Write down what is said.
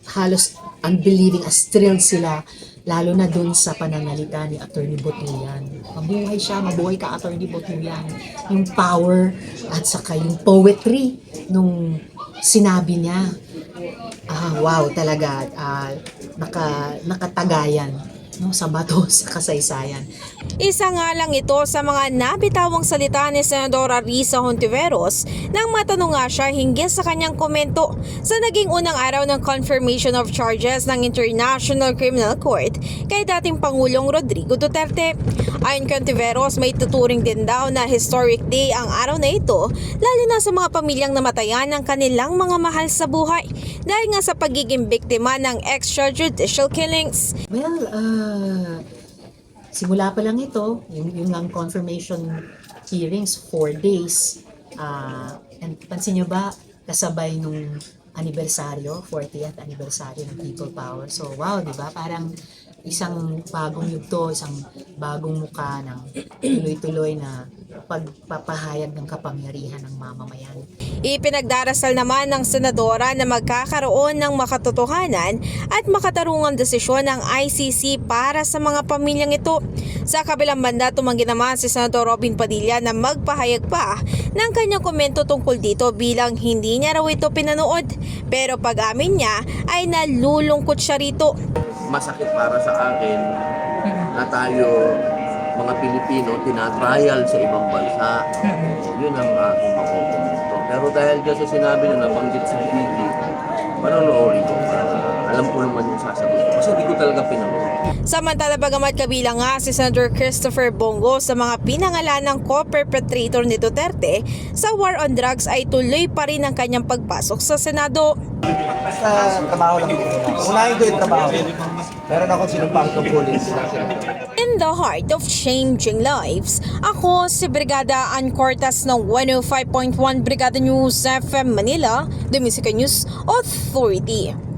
halos unbelieving, as thrilled sila, lalo na dun sa pananalita ni Attorney Botuyan. Mabuhay siya, mabuhay ka Attorney Botuyan. Yung power at saka yung poetry nung sinabi niya. Wow, talaga, nakatagayan, no, sa bato, sa kasaysayan. Isa nga lang ito sa mga nabitawang salita ni Senadora Risa Hontiveros nang matanong nga siya hinggil sa kanyang komento sa naging unang araw ng confirmation of charges ng International Criminal Court kay dating Pangulong Rodrigo Duterte. Ayon kay Hontiveros, may tuturing din daw na historic day ang araw na ito, lalo na sa mga pamilyang namatayan ng kanilang mga mahal sa buhay dahil nga sa pagiging biktima ng extrajudicial killings. Well, simula pa lang ito, yung ang confirmation hearings, 4 days. And pansin nyo ba, kasabay nung anibersaryo, 40th anniversary ng People Power. So wow, di ba? Parang isang bagong yugto, isang bagong muka ng tuloy-tuloy na pagpapahayag ng kapangyarihan ng mamamayan. Ipinagdarasal naman ng senadora na magkakaroon ng makatotohanan at makatarungang desisyon ng ICC para sa mga pamilyang ito. Sa kabilang banda, tumanggi naman si Senador Robin Padilla na magpahayag pa ng kanyang komento tungkol dito bilang hindi niya raw ito pinanood. Pero pag-amin niya ay nalulungkot siya rito. Masakit para sa akin na tayo, mga Pilipino, tinatrial sa ibang bansa. Yun ang aking makukomento. Pero dahil dyan sa sinabi na nabanggit sa TV, panonoodin ko. Alam ko naman yung sasagot ko. Kasi hindi ko talaga pinanood. Samantala, bagamat kabilang nga si Senator Christopher Bongo sa mga pinangalan ng co-perpetrator ni Duterte sa war on drugs, ay tuloy pa rin ang kanyang pagpasok sa Senado. Sa trabaho lang. Unahin ko yung trabaho. Meron akong sinumpang tungkulin sila. In the heart of changing lives, ako si Brigada Ann Cortas ng 105.1 Brigada News FM Manila, The Music News Authority.